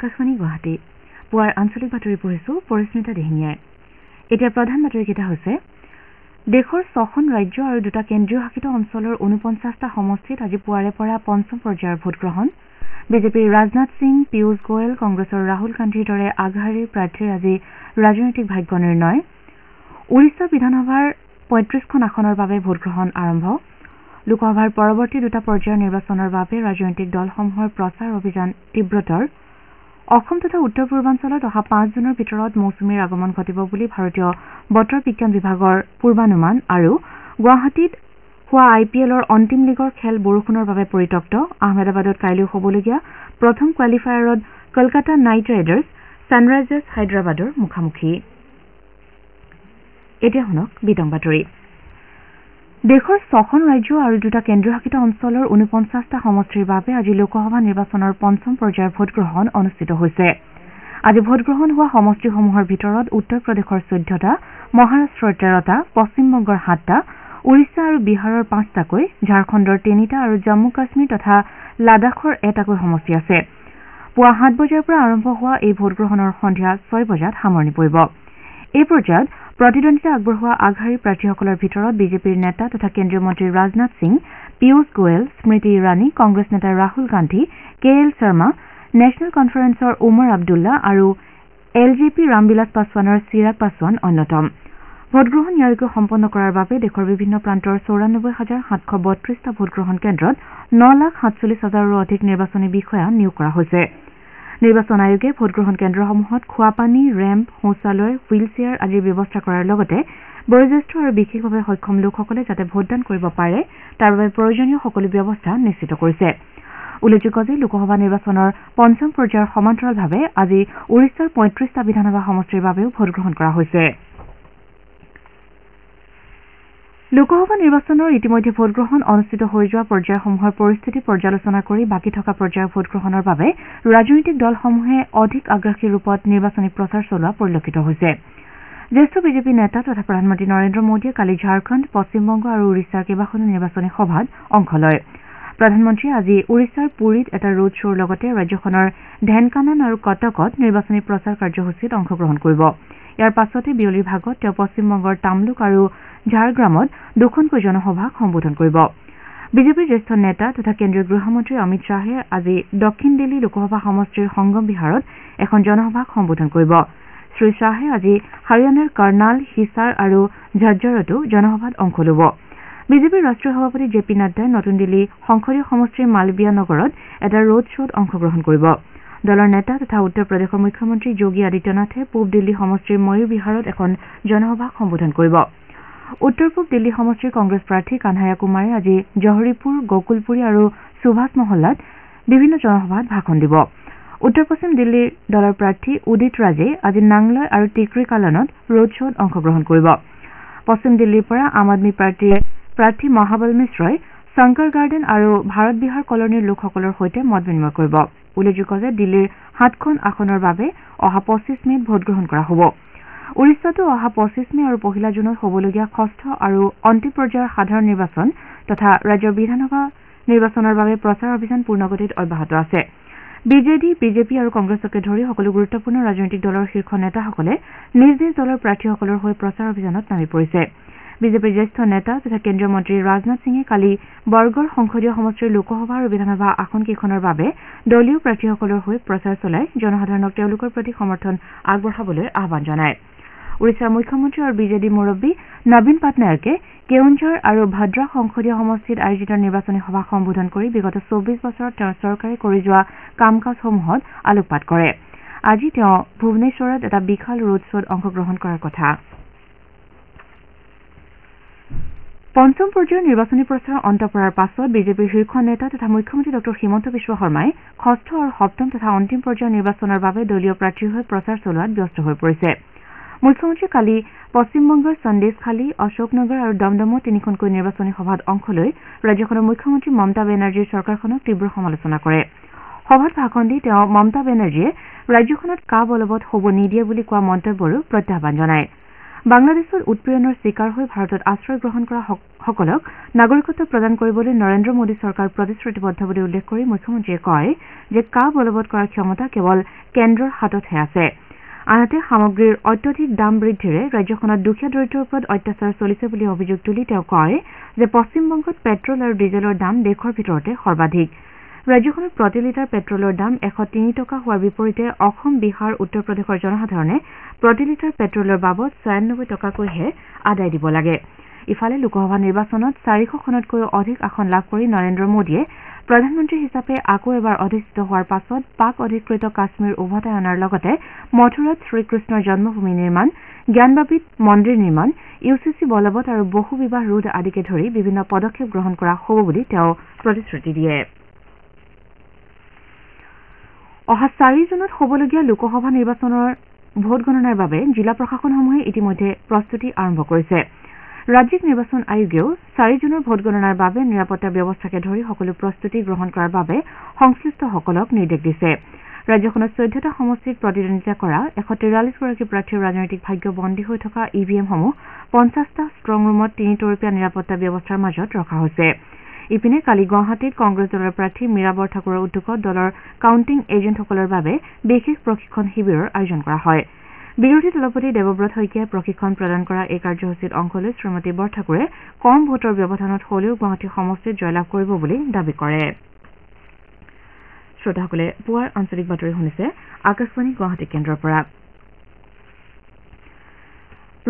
আকাশবাণী গুৱাহাটী পুৱাৰ আঞ্চলিক বাতৰি পঢ়িছো পৰিস্মিতা দেহিনীয়ে এতিয়া প্ৰধান বাতৰিকেইটা হৈছে দেশৰ 6খন ৰাজ্য আৰু 2টা কেন্দ্ৰীয় শাসিত অঞ্চলৰ 49টা সমষ্টিত আজি পুৱাৰে পৰা পঞ্চম পৰ্যায়ৰ ভোটগ্ৰহণ বিজেপিৰ ৰাজনাথ সিং পীয়ুষ গোয়েল কংগ্ৰেছৰ ৰাহুল গান্ধীৰ দৰে আগশাৰীৰ প্ৰাৰ্থীৰ আজি ৰাজনৈতিক ভাগ্য নিৰ্ণয় উৰিষ্যা বিধানসভাৰ 35খন আসনৰ বাবে ভোটগ্ৰহণ আৰম্ভ লোকসভাৰ পৰৱৰ্তী 2টা পৰ্যায়ৰ নিৰ্বাচনৰ বাবে ৰাজনৈতিক দলসমূহৰ প্ৰচাৰ অভিযান তীব্ৰতৰ অসম তথা উত্তৰ পূৰ্বাঞ্চলত অহা 5 জুনৰ ভিতৰত মৌচুমীৰ আগমন ঘটিব বুলি ভাৰতীয় বতৰ বিজ্ঞান বিভাগৰ পূৰ্বানুমান আৰু গুৱাহাটীত হোৱা IPLৰ অন্তিম লীগৰ খেল বৰষুণৰ বাবে পৰিত্যক্ত আহমেদাবাদত কাইলৈ হ'বলগীয়া প্ৰথম কোৱালিফায়াৰত কলকাতা নাইট ৰাইডাৰ্ছ ছানৰাইজাৰ্ছ হায়দৰাবাদৰ মুখামুখি এতিয়া শুনক বিতং বাতৰি দেশৰ 6খন ৰাজ্য আৰু 2টা কেন্দ্ৰীয় শাসিত অঞ্চলৰ 49টা সমষ্টিৰ বাবে আজি লোকসভা নিৰ্বাচনৰ পঞ্চম পৰ্যায়ৰ ভোটগ্ৰহণ অনুষ্ঠিত হৈছে আজি ভোটগ্ৰহণ হোৱা সমষ্টিসমূহৰ ভিতৰত উত্তৰ প্ৰদেশৰ 14টা মহাৰাষ্ট্ৰৰ 13টা পশ্চিম বংগৰ 7টা উৰিষ্যা আৰু বিহাৰৰ 5টাকৈ ঝাৰখণ্ডৰ 3টা আৰু জম্মু কাশ্মীৰ তথা লাডাখৰ 1টাকৈ সমষ্টি আছে পুৱা 7 বজাৰ পৰা আৰম্ভ হোৱা এই ভোটগ্ৰহণৰ সন্ধিয়া 6 বজাত সামৰণি পৰিব এই পৰ্যায়ত প্ৰতিদ্বন্দ্বিতা আগবঢ়োৱা আগশাৰীৰ প্ৰাৰ্থীসকলৰ ভিতৰত বিজেপিৰ নেতা তথা কেন্দ্ৰীয় মন্ত্ৰী ৰাজনাথ সিং পীয়ুষ গোয়েল স্মৃতি ইৰাণী কংগ্ৰেছ নেতা ৰাহুল গান্ধী KL শৰ্মা নেশ্যনেল কনফাৰেন্সৰ ওমৰ আব্দুল্লা আৰু LJP ৰামবিলাস পাছৱানৰ চিৰাগ পাছৱান অন্যতম ভোটগ্ৰহণ নিয়াৰিকৈ সম্পন্ন কৰাৰ বাবে দেশৰ বিভিন্ন প্ৰান্তৰ ৯৪,৭৩২টা ভোটগ্ৰহণ কেন্দ্ৰত ৯,৪৭,০০০ৰো অধিক নিৰ্বাচনী বিষয়া নিয়োগ কৰা হৈছে নিৰ্বাচন আয়োগে ভোটগ্ৰহণ কেন্দ্ৰসমূহত খোৱাপানী ৰেম্প শৌচালয় হুইল চেয়াৰ আদিৰ ব্যৱস্থা কৰাৰ লগতে বয়োজ্যেষ্ঠ আৰু বিশেষভাৱে সক্ষম লোকসকলে যাতে ভোটদান কৰিব পাৰে তাৰ বাবে প্ৰয়োজনীয় সকলো ব্যৱস্থা নিশ্চিত কৰিছে উল্লেখযোগ্য যে লোকসভা নিৰ্বাচনৰ পঞ্চম পৰ্যায়ৰ সমান্তৰালভাৱে আজি উৰিষ্যাৰ ৩৫টা বিধানসভা সমষ্টিৰ বাবেও ভোটগ্ৰহণ কৰা হৈছে লোকসভা নিৰ্বাচনৰ ইতিমধ্যে ভোটগ্ৰহণ অনুষ্ঠিত হৈ যোৱা পৰ্যায়সমূহৰ পৰিস্থিতি পৰ্যালোচনা কৰি বাকী থকা পৰ্যায়ৰ ভোটগ্ৰহণৰ বাবে ৰাজনৈতিক দলসমূহে অধিক আগ্ৰাসী ৰূপত নিৰ্বাচনী প্ৰচাৰ চলোৱা পৰিলক্ষিত হৈছে জ্যেষ্ঠ বিজেপি নেতা তথা প্ৰধানমন্ত্ৰী নৰেন্দ্ৰ মোদীয়ে কালি ঝাৰখণ্ড পশ্চিমবংগ আৰু উৰিষ্যাৰ কেইবাখনো নিৰ্বাচনী সভাত অংশ লয় প্ৰধানমন্ত্ৰীয়ে আজি উৰিষ্যাৰ পুৰীত এটা ৰোড শ্ব'ৰ লগতে ৰাজ্যখনৰ ঢেনকানান আৰু কটকত নিৰ্বাচনী প্ৰচাৰ কাৰ্যসূচীত অংশগ্ৰহণ কৰিব ইয়াৰ পাছতে বিয়লিৰ ভাগত তেওঁ পশ্চিমবংগৰ তামলুক আৰু ঝাৰগ্ৰামত দুখনকৈ জনসভাক সম্বোধন কৰিব বিজেপিৰ জ্যেষ্ঠ নেতা তথা কেন্দ্ৰীয় গৃহমন্ত্ৰী অমিত শ্বাহে আজি দক্ষিণ দিল্লী লোকসভা সমষ্টিৰ সংগম বিহাৰত এখন জনসভাক সম্বোধন কৰিব শ্ৰীশ্বাহে আজি হাৰিয়ানাৰ কৰ্ণাল হিছাৰ আৰু ঝজ্জৰতো জনসভাত অংশ ল'ব বিজেপিৰ ৰাষ্ট্ৰীয় সভাপতি জে পি নাড্ডাই নতুন দিল্লী সংসদীয় সমষ্টিৰ মালবিয়া নগৰত এটা ৰোড শ্ব'ত অংশগ্ৰহণ কৰিব দলৰ নেতা তথা উত্তৰ প্ৰদেশৰ মুখ্যমন্ত্ৰী যোগী আদিত্যনাথে পূব দিল্লী সমষ্টিৰ ময়ূৰ বিহাৰত এখন জনসভাক সম্বোধন কৰিব উত্তৰ পূব দিল্লী সমষ্টিৰ কংগ্ৰেছ প্ৰাৰ্থী কানহায়া কুমাৰে আজি জহৰীপুৰ গকুলপুৰী আৰু সুভাষ মহল্লাত বিভিন্ন জনসভাত ভাষণ দিব উত্তৰ পশ্চিম দিল্লীৰ দলৰ প্ৰাৰ্থী উদিত ৰাজে আজি নাংলয় আৰু টিকৰি কালনত ৰোড শ্ব'ত অংশগ্ৰহণ কৰিব পশ্চিম দিল্লীৰ পৰা আম আদমী পাৰ্টীৰ প্ৰাৰ্থী মহাবল মিশ্ৰই শংকৰ গাৰ্ডেন আৰু ভাৰত বিহাৰ কলনীৰ লোকসকলৰ সৈতে মত বিনিময় কৰিব উল্লেখযোগ্য যে দিল্লীৰ 7খন আসনৰ বাবে অহা 25 মেত ভোটগ্ৰহণ কৰা হ'ব উৰিষ্যাতো অহা 25 মে আৰু 1 জুনত হ'বলগীয়া ষষ্ঠ আৰু অন্তিম পৰ্যায়ৰ সাধাৰণ নিৰ্বাচন তথা ৰাজ্যৰ বিধানসভা নিৰ্বাচনৰ বাবে প্ৰচাৰ অভিযান পূৰ্ণগতিত অব্যাহত আছে বিজেপি আৰু কংগ্ৰেছকে ধৰি সকলো গুৰুত্বপূৰ্ণ ৰাজনৈতিক দলৰ শীৰ্ষ নেতাসকলে নিজ নিজ দলৰ প্ৰাৰ্থীসকলৰ হৈ প্ৰচাৰ অভিযানত নামি পৰিছে বিজেপিৰ জ্যেষ্ঠ নেতা তথা কেন্দ্ৰীয় মন্ত্ৰী ৰাজনাথ সিঙে কালি বৰগড় সংসদীয় সমষ্টিৰ লোকসভা আৰু বিধানসভা আসনকেইখনৰ বাবে দলীয় প্ৰাৰ্থীসকলৰ হৈ প্ৰচাৰ চলাই জনসাধাৰণক তেওঁলোকৰ প্ৰতি সমৰ্থন আগবঢ়াবলৈ আহ্বান জনায় উৰিষ্যাৰ মুখ্যমন্ত্ৰী আৰু বিজেডি মুৰব্বী নবীন পাটনায়কে কেউঞ্ঝৰ আৰু ভদ্ৰাক সংসদীয় সমষ্টিত আয়োজিত নিৰ্বাচনী সভাক সম্বোধন কৰি বিগত 24 বছৰত তেওঁৰ চৰকাৰে কৰি যোৱা কাম কাজসমূহত আলোকপাত কৰে আজি তেওঁ ভুৱনেশ্বৰত এটা বিশাল ৰোড শ্ব'ত অংশগ্ৰহণ কৰাৰ কথা পঞ্চম পৰ্যায়ৰ নিৰ্বাচনী প্ৰচাৰ অন্ত পৰাৰ পাছত বিজেপিৰ শীৰ্ষ নেতা তথা মুখ্যমন্ত্ৰী ডঃ হিমন্ত বিশ্ব শৰ্মাই ষষ্ঠ আৰু সপ্তম তথা অন্তিম পৰ্যায়ৰ নিৰ্বাচনৰ বাবে দলীয় প্ৰাৰ্থীৰ হৈ প্ৰচাৰ চলোৱাত ব্যস্ত হৈ পৰিছে মুখ্যমন্ত্ৰী কালি পশ্চিমবংগৰ সন্দেশখালী অশোকনগৰ আৰু দমদমত তিনিখনকৈ নিৰ্বাচনী সভাত অংশ লৈ ৰাজ্যখনৰ মুখ্যমন্ত্ৰী মমতা বেনাৰ্জীৰ চৰকাৰখনক তীব্ৰ সমালোচনা কৰে সভাত ভাষণ দি তেওঁ মমতা বেনাৰ্জীয়ে ৰাজ্যখনত কা বলবৎ হ'ব নিদিয়ে বুলি কোৱা মন্তব্যৰো প্ৰত্যাহ্বান জনায় বাংলাদেশত উৎপীড়নৰ চিকাৰ হৈ ভাৰতত আশ্ৰয় গ্ৰহণ কৰা সকলক নাগৰিকত্ব প্ৰদান কৰিবলৈ নৰেন্দ্ৰ মোদী চৰকাৰ প্ৰতিশ্ৰুতিবদ্ধ বুলি উল্লেখ কৰি মুখ্যমন্ত্ৰীয়ে কয় যে কা বলবৎ কৰাৰ ক্ষমতা কেৱল কেন্দ্ৰৰ হাততহে আছে। আনহাতে সামগ্ৰীৰ অত্যধিক দাম বৃদ্ধিৰে ৰাজ্যখনত দুখীয়া দৰিদ্ৰৰ ওপৰত অত্যাচাৰ চলিছে বুলি অভিযোগ তুলি তেওঁ কয় যে পশ্চিমবংগত পেট্ৰল আৰু ডিজেলৰ দাম দেশৰ ভিতৰতে সৰ্বাধিক। ৰাজ্যখনত প্ৰতি লিটাৰ পেট্ৰলৰ দাম 103 টকা হোৱাৰ বিপৰীতে অসম, বিহাৰ, উত্তৰ প্ৰদেশৰ জনসাধাৰণে প্ৰতি লিটাৰ পেট্ৰলৰ বাবদ 96 টকাকৈহে আদায় দিব লাগে। ইফালে লোকসভা নিৰ্বাচনত 400খনতকৈও অধিক আসন লাভ কৰি নৰেন্দ্ৰ মোদীয়ে প্ৰধানমন্ত্ৰী হিচাপে আকৌ এবাৰ অধিষ্ঠিত হোৱাৰ পাছত পাক অধিকৃত কাশ্মীৰ উভতাই অনাৰ লগতে মথুৰাত শ্ৰীকৃষ্ণৰ জন্মভূমি নিৰ্মাণ, জ্ঞানবাপীত মন্দিৰ নিৰ্মাণ, UCC বলবৎ আৰু বহু বিবাহ ৰোধ আদিকে ধৰি বিভিন্ন পদক্ষেপ গ্ৰহণ কৰা হ'ব বুলি তেওঁ প্ৰতিশ্ৰুতি দিয়ে। অহা 4 জুনত হ'বলগীয়া লোকসভা নিৰ্বাচনৰ ভোটগণনাৰ বাবে জিলা প্ৰশাসনসমূহে ইতিমধ্যে প্ৰস্তুতি আৰম্ভ কৰিছে। ৰাজ্যিক নিৰ্বাচন আয়োগেও 4 জুনৰ ভোটগণনাৰ বাবে নিৰাপত্তা ব্যৱস্থাকে ধৰি সকলো প্ৰস্তুতি গ্ৰহণ কৰাৰ বাবে সংশ্লিষ্টসকলক নিৰ্দেশ দিছে। ৰাজ্যখনত 14টা সমষ্টিত প্ৰতিদ্বন্দ্বিতা কৰা 143গৰাকী প্ৰাৰ্থীৰ ৰাজনৈতিক ভাগ্য বন্দী হৈ থকা EVMসমূহ 50টা ষ্ট্ৰং ৰুমত 3 তৰপীয়া নিৰাপত্তা ব্যৱস্থাৰ মাজত ৰখা হৈছে। ইপিনে কালি গুৱাহাটীত কংগ্ৰেছ দলৰ প্ৰাৰ্থী মীৰা বৰঠাকুৰৰ উদ্যোগত দলৰ কাউণ্টিং এজেণ্টসকলৰ বাবে বিশেষ প্ৰশিক্ষণ শিবিৰৰ আয়োজন কৰা হয়। বিৰোধী দলপতি দেৱব্ৰত শইকীয়াই প্ৰশিক্ষণ প্ৰদান কৰা এই কাৰ্যসূচীত অংশ লৈ শ্ৰীমতী বৰঠাকুৰে কম ভোটৰ ব্যৱধানত হলেও গুৱাহাটী সমষ্টিত জয়লাভ কৰিব বুলি দাবী কৰে। শ্ৰোতাসকলে পুৱাৰ আঞ্চলিক বাতৰি শুনিছে আকাশবাণী গুৱাহাটী কেন্দ্ৰৰ পৰা।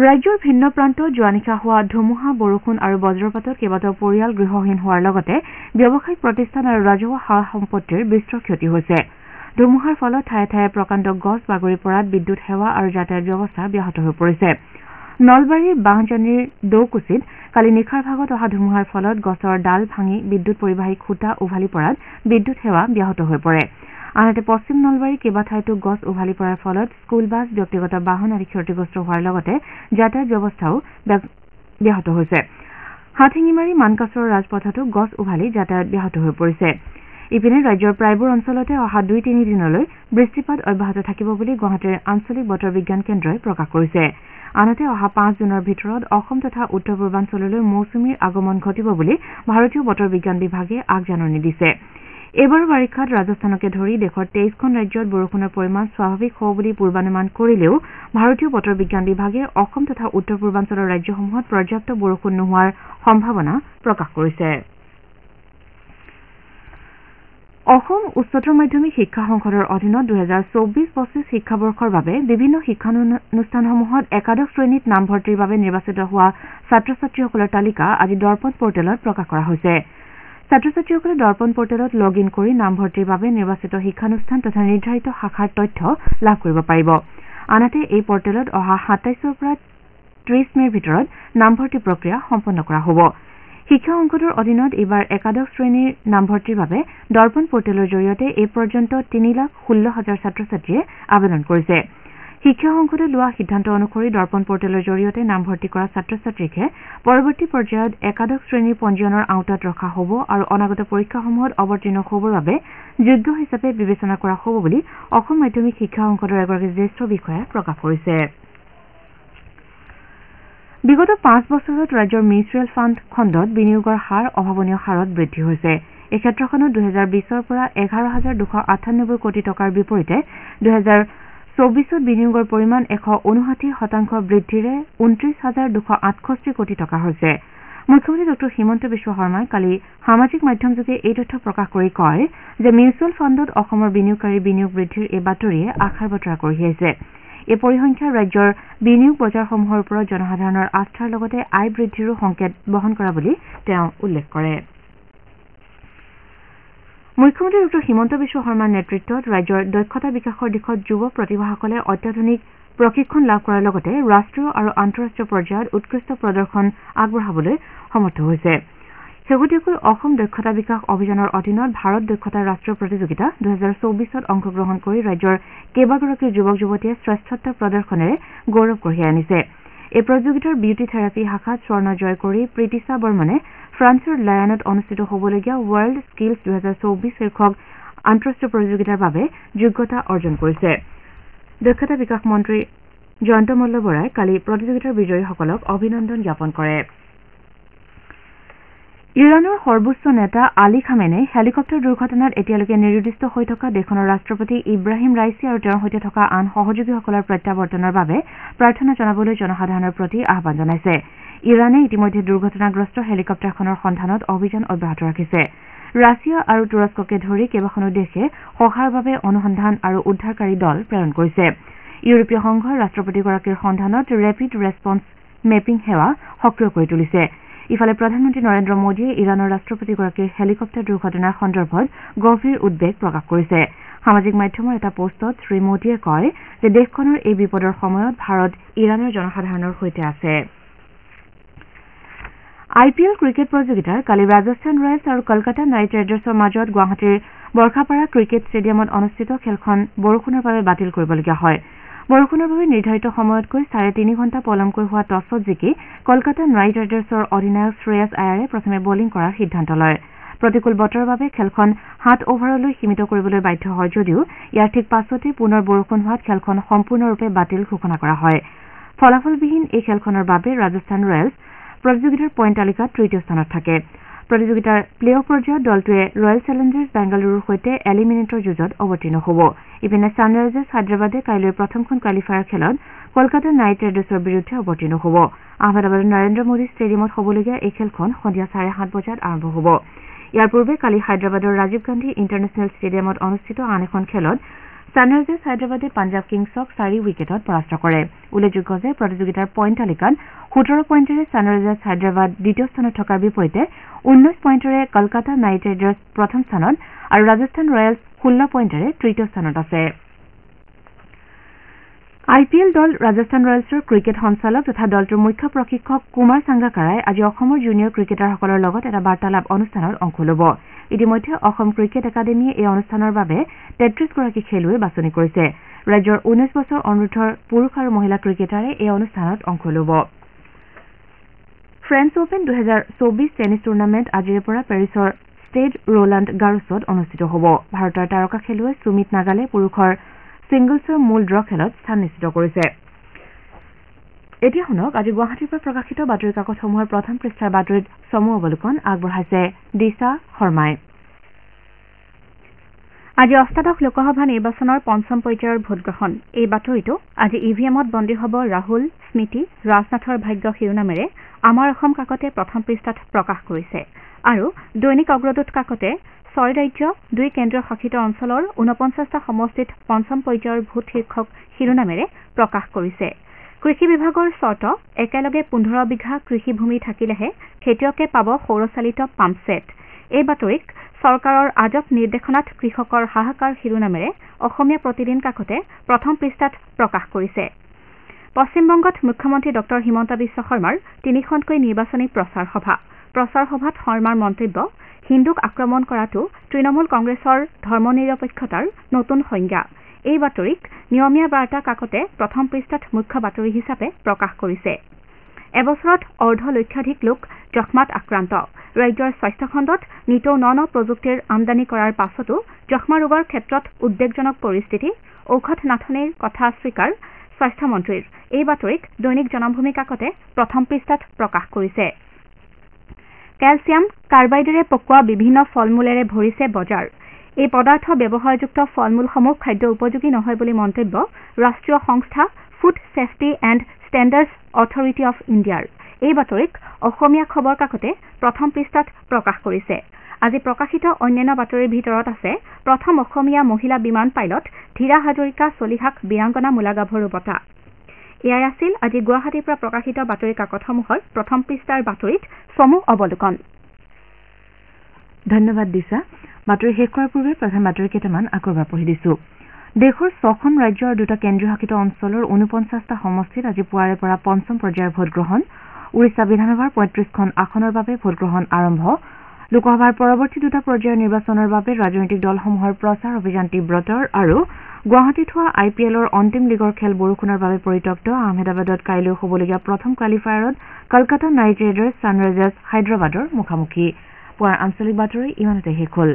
ৰাজ্যৰ ভিন্ন প্ৰান্তত যোৱা নিশা হোৱা ধুমুহা, বৰষুণ আৰু বজ্ৰপাতত কেইবাটাও পৰিয়াল গৃহহীন হোৱাৰ লগতে ব্যৱসায়িক প্ৰতিষ্ঠান আৰু ৰাজহুৱা সা সম্পত্তিৰ বিস্তৰ ক্ষতি হৈছে। ধুমুহাৰ ফলত ঠায়ে ঠায়ে প্ৰকাণ্ড গছ বাগৰি পৰাত বিদ্যুৎ সেৱা আৰু যাতায়াত ব্যৱস্থা ব্যাহত হৈ পৰিছে। নলবাৰীৰ বাঁহজানিৰ দৌকুচিত কালি নিশাৰ ভাগত অহা ধুমুহাৰ ফলত গছৰ ডাল ভাঙি বিদ্যুৎ পৰিবাহী খুঁটা উভালি পৰাত বিদ্যুৎ সেৱা ব্যাহত হৈ পৰে। আনহাতে পশ্চিম নলবাৰীৰ কেইবা ঠাইতো গছ উভালি পৰাৰ ফলত স্কুল বাছ, ব্যক্তিগত বাহন আদি ক্ষতিগ্ৰস্ত হোৱাৰ লগতে যাতায়াত ব্যৱস্থাও ব্যাহত হৈছে। হাতশিঙিমাৰী মানকাছৰৰ ৰাজপথতো গছ উভালি যাতায়াত ব্যাহত হৈ পৰিছে। ইপিনে ৰাজ্যৰ প্ৰায়বোৰ অঞ্চলতে অহা 2-3 দিনলৈ বৃষ্টিপাত অব্যাহত থাকিব বুলি গুৱাহাটীৰ আঞ্চলিক বতৰ বিজ্ঞান কেন্দ্ৰই প্ৰকাশ কৰিছে। আনহাতে অহা 5 জুনৰ ভিতৰত অসম তথা উত্তৰ পূৰ্বাঞ্চললৈ মৌচুমীৰ আগমন ঘটিব বুলি ভাৰতীয় বতৰ বিজ্ঞান বিভাগে আগজাননী দিছে। এইবাৰ বাৰিষাত ৰাজস্থানকে ধৰি দেশৰ 23খন ৰাজ্যত বৰষুণৰ পৰিমাণ স্বাভাৱিক হ'ব বুলি পূৰ্বানুমান কৰিলেও ভাৰতীয় বতৰ বিজ্ঞান বিভাগে অসম তথা উত্তৰ পূৰ্বাঞ্চলৰ ৰাজ্যসমূহত পৰ্যাপ্ত বৰষুণ নোহোৱাৰ সম্ভাৱনা প্ৰকাশ কৰিছে। অসম উচ্চতৰ মাধ্যমিক শিক্ষা সংসদৰ অধীনত 2024-25 শিক্ষাবৰ্ষৰ বাবে বিভিন্ন শিক্ষানুষ্ঠানসমূহত একাদশ শ্ৰেণীত নামভৰ্তিৰ বাবে নিৰ্বাচিত হোৱা ছাত্ৰ ছাত্ৰীসকলৰ তালিকা আজি দৰ্পণ পৰ্টেলত প্ৰকাশ কৰা হৈছে। ছাত্ৰ ছাত্ৰীসকলে দৰ্পণ পৰ্টেলত লগ ইন কৰি নামভৰ্তিৰ বাবে নিৰ্বাচিত শিক্ষানুষ্ঠান তথা নিৰ্ধাৰিত শাখাৰ তথ্য লাভ কৰিব পাৰিব। আনহাতে এই পৰ্টেলত অহা 27ৰ পৰা 30 মেৰ ভিতৰত নামভৰ্তি প্ৰক্ৰিয়া সম্পন্ন কৰা হ'ব। শিক্ষা সংসদৰ অধীনত এইবাৰ একাদশ শ্ৰেণীৰ নামভৰ্তিৰ বাবে দৰ্পণ পৰ্টেলৰ জৰিয়তে এই পৰ্যন্ত 3,16,000 ছাত্ৰ ছাত্ৰীয়ে আবেদন কৰিছে। শিক্ষা সংসদে লোৱা সিদ্ধান্ত অনুসৰি দৰ্পণ পৰ্টেলৰ জৰিয়তে নামভৰ্তি কৰা ছাত্ৰ ছাত্ৰীকহে পৰৱৰ্তী পৰ্যায়ত একাদশ শ্ৰেণীৰ পঞ্জীয়নৰ আওতাত ৰখা হ'ব আৰু অনাগত পৰীক্ষাসমূহত অৱতীৰ্ণ হ'বৰ বাবে যোগ্য হিচাপে বিবেচনা কৰা হ'ব বুলি অসম মাধ্যমিক শিক্ষা সংসদৰ এগৰাকী জ্যেষ্ঠ বিষয়াই প্ৰকাশ কৰিছে। বিগত 5 বছৰত ৰাজ্যৰ মিউচুৱেল ফাণ্ড খণ্ডত বিনিয়োগৰ হাৰ অভাৱনীয় হাৰত বৃদ্ধি হৈছে। এই ক্ষেত্ৰখনত 2020ৰ পৰা 11,298 কোটি টকাৰ বিপৰীতে 2024ত বিনিয়োগৰ পৰিমাণ 159% বৃদ্ধিৰে 29,268 কোটি টকা হৈছে। মুখ্যমন্ত্ৰী ডঃ হিমন্ত বিশ্ব শৰ্মাই কালি সামাজিক মাধ্যমযোগে এই তথ্য প্ৰকাশ কৰি কয় যে মিউচুৱেল ফাণ্ডত অসমৰ বিনিয়োগকাৰীৰ বিনিয়োগ বৃদ্ধিৰ এই বাতৰিয়ে আশাৰ বতৰা কঢ়িয়াইছে। এই পৰিসংখ্যা ৰাজ্যৰ বিনিয়োগ বজাৰসমূহৰ ওপৰত জনসাধাৰণৰ আস্থাৰ লগতে আয় বৃদ্ধিৰো সংকেত বহন কৰা বুলি তেওঁ উল্লেখ কৰে। মুখ্যমন্ত্ৰী ডঃ হিমন্ত বিশ্ব শৰ্মাৰ নেতৃত্বত ৰাজ্যৰ দক্ষতা বিকাশৰ দিশত যুৱ প্ৰতিভাসকলে অত্যাধুনিক প্ৰশিক্ষণ লাভ কৰাৰ লগতে ৰাষ্ট্ৰীয় আৰু আন্তঃৰাষ্ট্ৰীয় পৰ্যায়ত উৎকৃষ্ট প্ৰদৰ্শন আগবঢ়াবলৈ সমৰ্থ হৈছে। শেহতীয়াকৈ অসম দক্ষতা বিকাশ অভিযানৰ অধীনত ভাৰত দক্ষতা ৰাষ্ট্ৰীয় প্ৰতিযোগিতা 2024ত অংশগ্ৰহণ কৰি ৰাজ্যৰ কেইবাগৰাকী যুৱক যুৱতীয়ে শ্ৰেষ্ঠত্ব প্ৰদৰ্শনেৰে গৌৰৱ কঢ়িয়াই আনিছে। এই প্ৰতিযোগিতাৰ বিউটি থেৰাপী শাখাত স্বৰ্ণ জয় কৰি প্ৰীতিশা বৰ্মনে ফ্ৰান্সৰ লায়নত অনুষ্ঠিত হ'বলগীয়া ৱৰ্ল্ড স্কিলছ 2024 শীৰ্ষক আন্তঃৰাষ্ট্ৰীয় প্ৰতিযোগিতাৰ বাবে যোগ্যতা অৰ্জন কৰিছে। দক্ষতা বিকাশ মন্ত্ৰী জয়ন্ত মল্লবৰাই কালি প্ৰতিযোগিতাৰ বিজয়ীসকলক অভিনন্দন জ্ঞাপন কৰে। ইৰাণৰ সৰ্বোচ্চ নেতা আলী খামেনেই হেলিকপ্টাৰ দুৰ্ঘটনাত এতিয়ালৈকে নিৰুদ্দিষ্ট হৈ থকা দেশখনৰ ৰাষ্ট্ৰপতি ইব্ৰাহিম ৰাইচি আৰু তেওঁৰ সৈতে থকা আন সহযোগীসকলৰ প্ৰত্যাৱৰ্তনৰ বাবে প্ৰাৰ্থনা জনাবলৈ জনসাধাৰণৰ প্ৰতি আহান জনাইছে। ইৰাণে ইতিমধ্যে দুৰ্ঘটনাগ্ৰস্ত হেলিকপ্টাৰখনৰ সন্ধানত অভিযান অব্যাহত ৰাখিছে। ৰাছিয়া আৰু তুৰস্ককে ধৰি কেইবাখনো দেশে সহায়ৰ বাবে অনুসন্ধান আৰু উদ্ধাৰকাৰী দল প্ৰেৰণ কৰিছে। ইউৰোপীয় সংঘই ৰাষ্ট্ৰপতিগৰাকীৰ সন্ধানত ৰেপিড ৰেছপন্স মেপিং সেৱা সক্ৰিয় কৰি তুলিছে। ইফালে প্ৰধানমন্ত্ৰী নৰেন্দ্ৰ মোদীয়ে ইৰাণৰ ৰাষ্ট্ৰপতিগৰাকীৰ হেলিকপ্টাৰ দুৰ্ঘটনাৰ সন্দৰ্ভত গভীৰ উদ্বেগ প্ৰকাশ কৰিছে। সামাজিক মাধ্যমৰ এটা পোষ্টত শ্ৰীমোদীয়ে কয় যে দেশখনৰ এই বিপদৰ সময়ত ভাৰত ইৰাণৰ জনসাধাৰণৰ সৈতে আছে। IPL ক্ৰিকেট প্ৰতিযোগিতাৰ কালি ৰাজস্থান ৰয়েলছ আৰু কলকাতা নাইট ৰাইডাৰ্ছৰ মাজত গুৱাহাটীৰ বৰ্ষাপাৰা ক্ৰিকেট ষ্টেডিয়ামত অনুষ্ঠিত খেলখন বৰষুণৰ বাবে বাতিল কৰিবলগীয়া হয়। বৰষুণৰ বাবে নিৰ্ধাৰিত সময়তকৈ 3.5 ঘণ্টা পলমকৈ হোৱা টছত জিকি কলকাতা নাইট ৰাইডাৰ্ছৰ অধিনায়ক শ্ৰেয়াছ আয়াৰে প্ৰথমে বলিং কৰাৰ সিদ্ধান্ত লয়। প্ৰতিকূল বতৰৰ বাবে খেলখন 7 অভাৰলৈ সীমিত কৰিবলৈ বাধ্য হয় যদিও ইয়াৰ ঠিক পাছতে পুনৰ বৰষুণ হোৱাত খেলখন সম্পূৰ্ণৰূপে বাতিল ঘোষণা কৰা হয়। ফলাফলবিহীন এই খেলখনৰ বাবে ৰাজস্থান ৰয়েলছ প্ৰতিযোগিতাৰ পইণ্ট তালিকাত তৃতীয় স্থানত থাকে। প্ৰতিযোগিতাৰ প্লে অফ পৰ্যায়ত দলটোৱে ৰয়েল চেলেঞ্জাৰ্ছ বেংগালুৰুৰ সৈতে এলিমিনেটৰ যুঁজত অৱতীৰ্ণ হ'ব। ইপিনে ছানৰাইজাৰ্ছ হায়দৰাবাদে কাইলৈ প্ৰথমখন কোৱালিফায়াৰ খেলত কলকাতা নাইট ৰাইডাৰ্ছৰ বিৰুদ্ধে অৱতীৰ্ণ হ'ব। আহমেদাবাদৰ নৰেন্দ্ৰ মোদী ষ্টেডিয়ামত হ'বলগীয়া এই খেলখন সন্ধিয়া 7:30 বজাত আৰম্ভ হ'ব। ইয়াৰ পূৰ্বে কালি হায়দৰাবাদৰ ৰাজীৱ গান্ধী ইণ্টাৰনেশ্যনেল ষ্টেডিয়ামত অনুষ্ঠিত আন এখন খেলত ছানৰাইজাৰ্ছ হায়দৰাবাদে পাঞ্জাৱ কিংছক 4 উইকেটত পৰাস্ত কৰে। উল্লেখযোগ্য যে প্ৰতিযোগিতাৰ পইণ্ট তালিকাত 17 পইণ্টেৰে ছানৰাইজাৰ্ছ হায়দৰাবাদ দ্বিতীয় স্থানত থকাৰ বিপৰীতে 19 পইণ্টেৰে কলকাতা নাইট ৰাইডাৰ্ছ প্ৰথম স্থানত আৰু ৰাজস্থান ৰয়েলছ 16 পইণ্টেৰে তৃতীয় স্থানত আছে। IPL দল ৰাজস্থান ৰয়েলছৰ ক্ৰিকেট সঞ্চালক তথা দলটোৰ মুখ্য প্ৰশিক্ষক কুমাৰ সাংগাকাৰাই আজি অসমৰ জুনিয়ৰ ক্ৰিকেটাৰসকলৰ লগত এটা বাৰ্তালাপ অনুষ্ঠানত অংশ ল'ব। ইতিমধ্যে অসম ক্ৰিকেট একাডেমীয়ে এই অনুষ্ঠানৰ বাবে 33 গৰাকী খেলুৱৈ বাছনি কৰিছে। ৰাজ্যৰ 19 বছৰ অনুৰ্ধৰ পুৰুষ আৰু মহিলা ক্ৰিকেটাৰে এই অনুষ্ঠানত অংশ ল'ব। ফ্ৰেঞ্চ অপেন 2024 টেনিছ টুৰ্ণামেণ্ট আজিৰে পৰা পেৰিছৰ ষ্টেড ৰোলাণ্ড গাৰোছত অনুষ্ঠিত হ'ব। ভাৰতৰ তাৰকা খেলুৱৈ সুমিত নাগালে পুৰুষৰ ছিংগলছৰ মূল ড্ৰ খেলত স্থান নিশ্চিত কৰিছে। এতিয়া শুনক আজি গুৱাহাটীৰ পৰা প্ৰকাশিত বাতৰি কাকতসমূহৰ প্ৰথম পৃষ্ঠাৰ বাতৰিত চমু অৱলোকন আগবঢ়াইছে দিশা শৰ্মাই। আজি অষ্টাদশ লোকসভা নিৰ্বাচনৰ পঞ্চম পৰ্যায়ৰ ভোটগ্ৰহণ। এই বাতৰিটো আজি ইভিএমত বন্দী হ'ব ৰাহুল, স্মৃতি, ৰাজনাথৰ ভাগ্য শিৰোনামেৰে আমাৰ অসম কাকতে প্ৰথম পৃষ্ঠাত প্ৰকাশ কৰিছে আৰু দৈনিক অগ্ৰদূত কাকতে 6 ৰাজ্য 2 কেন্দ্ৰীয় শাসিত অঞ্চলৰ 49টা সমষ্টিত পঞ্চম পৰ্যায়ৰ ভোট শীৰ্ষক শিৰোনামেৰে প্ৰকাশ কৰিছে। কৃষি বিভাগৰ চৰ্ত একেলগে 15 বিঘা কৃষিভূমি থাকিলেহে খেতিয়কে পাব সৌৰচালিত পাম্পছেট। এই বাতৰিক চৰকাৰৰ আজব নিৰ্দেশনাত কৃষকৰ হাহাকাৰ শিৰোনামেৰে অসমীয়া প্ৰতিদিন কাকতে প্ৰথম পৃষ্ঠাত প্ৰকাশ কৰিছে। পশ্চিমবংগত মুখ্যমন্ত্ৰী ডঃ হিমন্ত বিশ্ব শৰ্মাৰ 3খনকৈ নিৰ্বাচনী প্ৰচাৰ সভাত শৰ্মাৰ মন্তব্য হিন্দুক আক্ৰমণ কৰাটো তৃণমূল কংগ্ৰেছৰ ধৰ্মনিৰপেক্ষতাৰ নতুন সংজ্ঞা। এই বাতৰিক নিয়মীয়া বাৰ্তা কাকতে প্ৰথম পৃষ্ঠাত মুখ্য বাতৰি হিচাপে প্ৰকাশ কৰিছে। এবছৰত অৰ্ধলক্ষাধিক লোক যক্ষ্মাত আক্ৰান্ত। ৰাজ্যৰ স্বাস্থ্য খণ্ডত নিতৌ ন প্ৰযুক্তিৰ আমদানি কৰাৰ পাছতো যক্ষ্মা ৰোগৰ ক্ষেত্ৰত উদ্বেগজনক পৰিস্থিতি, ঔষধ নাটনিৰ কথা স্বীকাৰ স্বাস্থ্যমন্ত্ৰীৰ। এই বাতৰিক দৈনিক জনমভূমি কাকতে প্ৰথম পৃষ্ঠাত প্ৰকাশ কৰিছে। কেলছিয়াম কাৰ্বাইডেৰে পকোৱা বিভিন্ন ফল-মূলেৰে ভৰিছে বজাৰ। এই পদাৰ্থ ব্যৱহাৰযুক্ত ফল-মূলসমূহ খাদ্য উপযোগী নহয় বুলি মন্তব্য ৰাষ্ট্ৰীয় সংস্থা food safety and standards authority of ইণ্ডিয়াৰ। এই বাতৰিক অসমীয়া খবৰ কাকতে প্ৰথম পৃষ্ঠাত প্ৰকাশ কৰিছে। আজি প্ৰকাশিত অন্যান্য বাতৰিৰ ভিতৰত আছে প্ৰথম অসমীয়া মহিলা বিমান পাইলট ধীৰা হাজৰিকা চলিহাক বীৰাংগনা মূলাগাভৰু বঁটা। এয়াই আছিল আজি গুৱাহাটীৰ পৰা প্ৰকাশিত বাতৰি কাকতসমূহৰ প্ৰথম পৃষ্ঠাৰ বাতৰিত চমু অৱলোকন। ধন্যবাদ দিছা। বাতৰি শেষ কৰাৰ পূৰ্বে প্ৰধান বাতৰি কেইটামান আকৌ এবাৰ পঢ়ি দিছো। দেশৰ 6খন ৰাজ্য আৰু 2টা কেন্দ্ৰীয় শাসিত অঞ্চলৰ 49টা সমষ্টিত আজি পুৱাৰে পৰা পঞ্চম পৰ্যায়ৰ ভোটগ্ৰহণ। উৰিষ্যা বিধানসভাৰ 35খন আসনৰ বাবে ভোটগ্ৰহণ আৰম্ভ। লোকসভাৰ পৰৱৰ্তী 2টা পৰ্যায়ৰ নিৰ্বাচনৰ বাবে ৰাজনৈতিক দলসমূহৰ প্ৰচাৰ অভিযান তীব্ৰতৰ আৰু গুৱাহাটীত হোৱা IPLৰ অন্তিম লীগৰ খেল বৰষুণৰ বাবে পৰিত্যক্ত। আহমেদাবাদত কাইলৈ হ'বলগীয়া প্ৰথম কোৱালিফায়াৰত কলকাতা নাইট ৰাইডাৰ্ছ ছানৰাইজাৰ্ছ হায়দৰাবাদৰ মুখামুখি। পুৱাৰ আঞ্চলিক বাতৰি ইমানতে শেষ হ'ল।